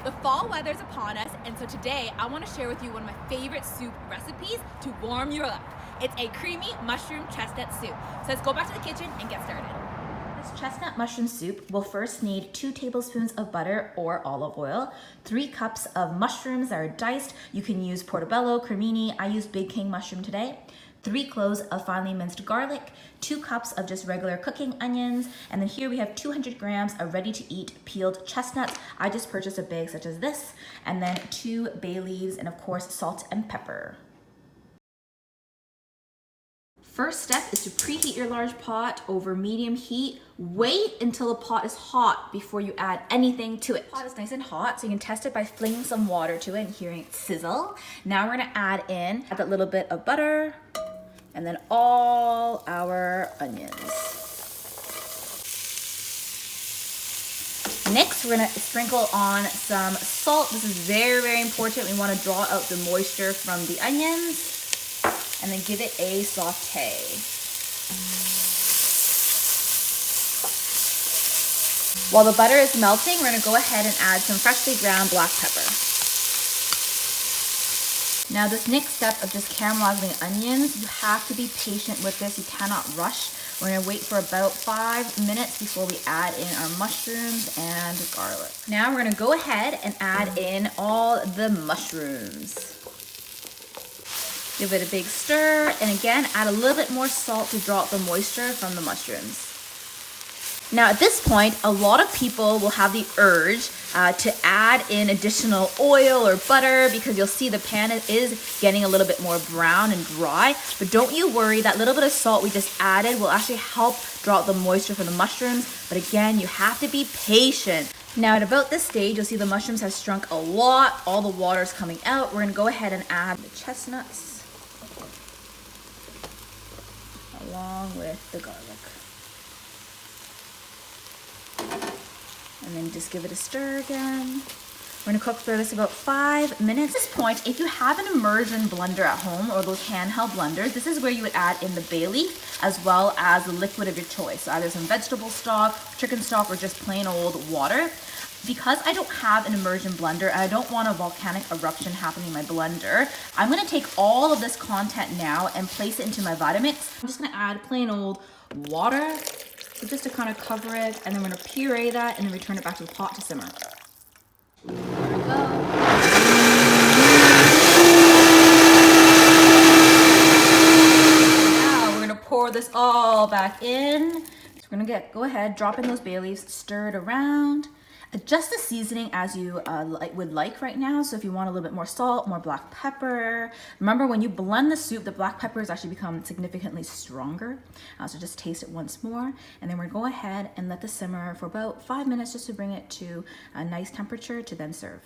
The fall weather's upon us, and so today I want to share with you one of my favorite soup recipes to warm you up. It's a creamy mushroom chestnut soup. So let's go back to the kitchen and get started. This chestnut mushroom soup will first need 2 tablespoons of butter or olive oil, 3 cups of mushrooms that are diced. You can use portobello, cremini. I used Big King mushroom today. 3 cloves of finely minced garlic, 2 cups of just regular cooking onions, and then here we have 200 grams of ready-to-eat peeled chestnuts. I just purchased a bag such as this, and then 2 bay leaves, and of course salt and pepper. First step is to preheat your large pot over medium heat. Wait until the pot is hot before you add anything to it. The pot is nice and hot, so you can test it by flinging some water to it and hearing it sizzle. Now we're gonna add that little bit of butter and then all our onions. Next, we're gonna sprinkle on some salt. This is very, very important. We wanna draw out the moisture from the onions. And then give it a saute. While the butter is melting, we're gonna go ahead and add some freshly ground black pepper. Now this next step of just caramelizing the onions, you have to be patient with this. You cannot rush. We're gonna wait for about 5 minutes before we add in our mushrooms and garlic. Now we're gonna go ahead and add in all the mushrooms. Give it a big stir, and again, add a little bit more salt to draw out the moisture from the mushrooms. Now at this point, a lot of people will have the urge to add in additional oil or butter because you'll see the pan is getting a little bit more brown and dry, but don't you worry, that little bit of salt we just added will actually help draw out the moisture from the mushrooms, but again, you have to be patient. Now at about this stage, you'll see the mushrooms have shrunk a lot, all the water is coming out. We're gonna go ahead and add the chestnuts along with the garlic. And then just give it a stir again. We're gonna cook for this about 5 minutes. At this point, if you have an immersion blender at home or those handheld blenders, this is where you would add in the bay leaf as well as the liquid of your choice. So either some vegetable stock, chicken stock, or just plain old water. Because I don't have an immersion blender and I don't want a volcanic eruption happening in my blender, I'm gonna take all of this content now and place it into my Vitamix. I'm just gonna add plain old water, so just to kind of cover it, and then we're gonna puree that and then return it back to the pot to simmer. There we go. Now we're gonna pour this all back in. So we're gonna go ahead, drop in those bay leaves, stir it around. Adjust the seasoning as you would like right now. So if you want a little bit more salt, more black pepper. Remember, when you blend the soup, the black pepper has actually become significantly stronger. So just taste it once more. And then we're gonna go ahead and let this simmer for about 5 minutes just to bring it to a nice temperature to then serve.